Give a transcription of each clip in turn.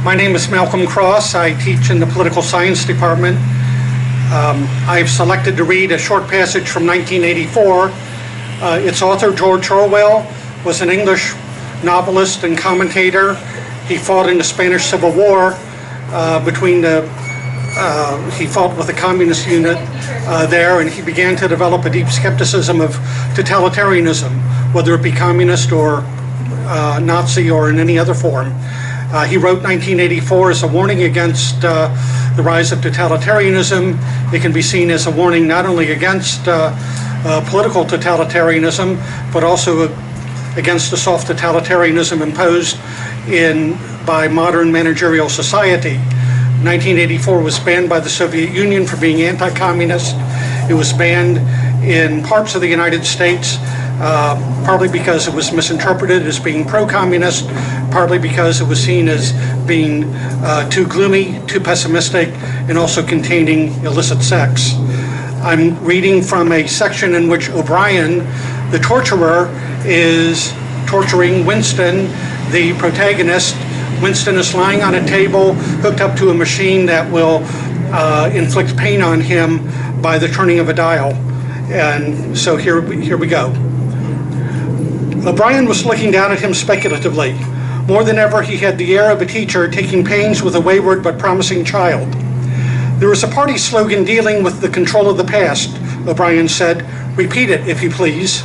My name is Malcolm Cross. I teach in the political science department. I've selected to read a short passage from 1984. Its author, George Orwell, was an English novelist and commentator. He fought in the Spanish Civil War he fought with the communist unit there, and he began to develop a deep skepticism of totalitarianism, whether it be communist or Nazi or in any other form. He wrote 1984 as a warning against the rise of totalitarianism. It can be seen as a warning not only against political totalitarianism, but also against the soft totalitarianism imposed by modern managerial society. 1984 was banned by the Soviet Union for being anti-communist. It was banned in parts of the United States, partly because it was misinterpreted as being pro-communist, partly because it was seen as being too gloomy, too pessimistic, and also containing illicit sex. I'm reading from a section in which O'Brien, the torturer, is torturing Winston, the protagonist. Winston is lying on a table hooked up to a machine that will inflict pain on him by the turning of a dial. And so here we go. O'Brien was looking down at him speculatively. More than ever, he had the air of a teacher taking pains with a wayward but promising child. There is a party slogan dealing with the control of the past, O'Brien said. Repeat it, if you please.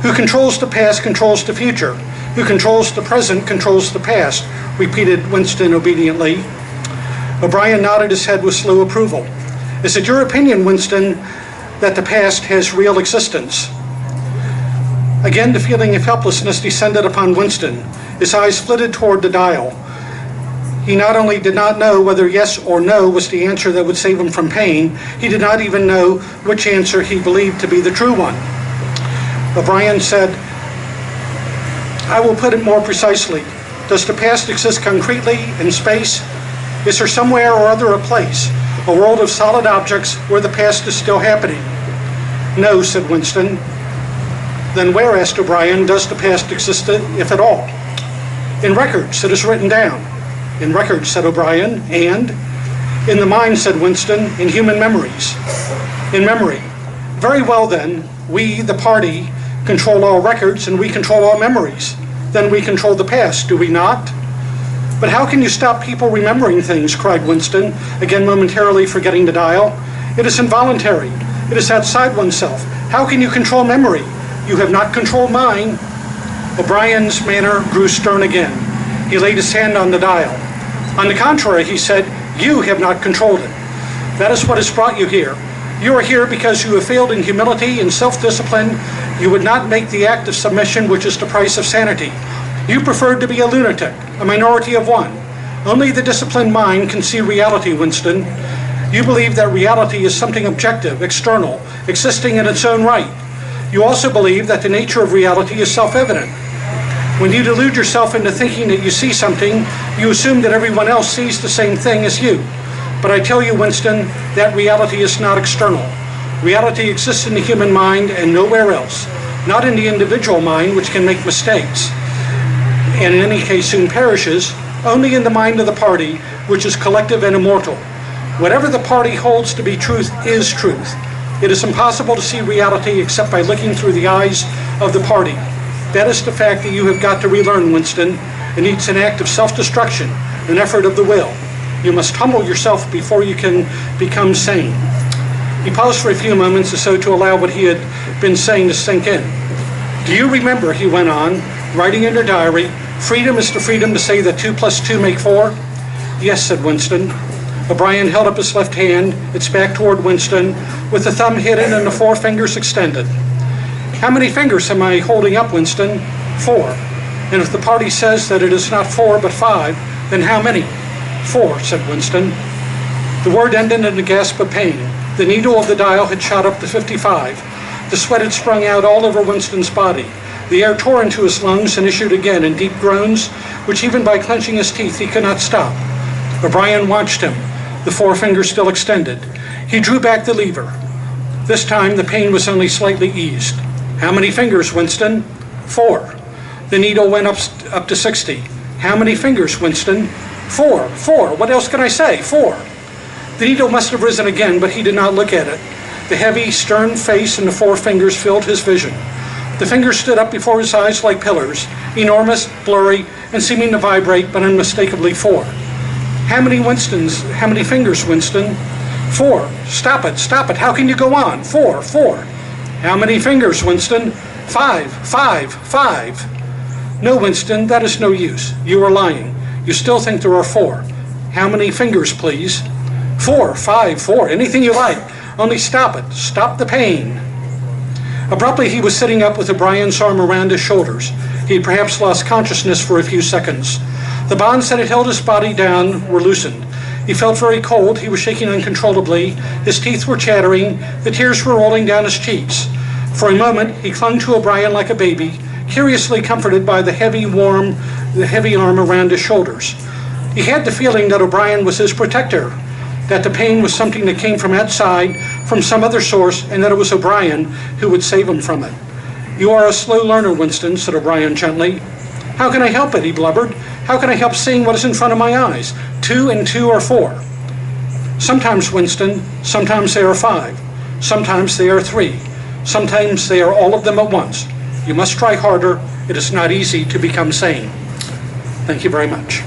Who controls the past controls the future. Who controls the present controls the past, repeated Winston obediently. O'Brien nodded his head with slow approval. Is it your opinion, Winston, that the past has real existence? Again, the feeling of helplessness descended upon Winston. His eyes flitted toward the dial. He not only did not know whether yes or no was the answer that would save him from pain, he did not even know which answer he believed to be the true one. O'Brien said, I will put it more precisely. Does the past exist concretely in space? Is there somewhere or other a place, a world of solid objects where the past is still happening? No, said Winston. Then where, asked O'Brien, does the past exist, if at all? In records, it is written down. In records, said O'Brien, and? In the mind, said Winston, in human memories. In memory. Very well then, we, the party, control all records and we control all memories. Then we control the past, do we not? But how can you stop people remembering things, cried Winston, again momentarily forgetting the dial. It is involuntary. It is outside oneself. How can you control memory? You have not controlled mine. O'Brien's manner grew stern again. He laid his hand on the dial. On the contrary, he said, you have not controlled it. That is what has brought you here. You are here because you have failed in humility and self-discipline. You would not make the act of submission which is the price of sanity. You preferred to be a lunatic, a minority of one. Only the disciplined mind can see reality, Winston. You believe that reality is something objective, external, existing in its own right. You also believe that the nature of reality is self-evident. When you delude yourself into thinking that you see something, you assume that everyone else sees the same thing as you. But I tell you, Winston, that reality is not external. Reality exists in the human mind and nowhere else. Not in the individual mind, which can make mistakes, and in any case soon perishes, only in the mind of the party, which is collective and immortal. Whatever the party holds to be truth is truth. It is impossible to see reality except by looking through the eyes of the party. That is the fact that you have got to relearn, Winston. It needs an act of self-destruction, an effort of the will. You must humble yourself before you can become sane. He paused for a few moments as though to allow what he had been saying to sink in. Do you remember, he went on, writing in your diary, freedom is the freedom to say that 2 + 2 make 4? Yes, said Winston. O'Brien held up his left hand, its back toward Winston, with the thumb hidden and the 4 fingers extended. How many fingers am I holding up, Winston? 4. And if the party says that it is not 4 but 5, then how many? 4, said Winston. The word ended in a gasp of pain. The needle of the dial had shot up to 55. The sweat had sprung out all over Winston's body. The air tore into his lungs and issued again in deep groans, which even by clenching his teeth he could not stop. O'Brien watched him, the 4 fingers still extended. He drew back the lever. This time the pain was only slightly eased. How many fingers, Winston? 4. The needle went up to 60. How many fingers, Winston? 4, 4. What else can I say? 4. The needle must have risen again, but he did not look at it. The heavy, stern face and the 4 fingers filled his vision. The fingers stood up before his eyes like pillars, enormous, blurry, and seeming to vibrate, but unmistakably 4. How many Winstons? How many fingers, Winston? 4. Stop it, stop it. How can you go on? 4, 4. How many fingers, Winston? 5, 5, 5. No, Winston, that is no use. You are lying. You still think there are 4. How many fingers, please? 4, 5, 4. Anything you like. Only stop it. Stop the pain. Abruptly, he was sitting up with O'Brien's arm around his shoulders. He had perhaps lost consciousness for a few seconds. The bonds that had held his body down were loosened. He felt very cold. He was shaking uncontrollably. His teeth were chattering. The tears were rolling down his cheeks. For a moment, he clung to O'Brien like a baby, curiously comforted by the heavy arm around his shoulders. He had the feeling that O'Brien was his protector, that the pain was something that came from outside, from some other source, and that it was O'Brien who would save him from it. You are a slow learner, Winston, said O'Brien gently. How can I help it, he blubbered. How can I help seeing what is in front of my eyes? 2 and 2 are 4. Sometimes, Winston, sometimes they are 5. Sometimes they are 3. Sometimes they are all of them at once. You must try harder. It is not easy to become sane. Thank you very much.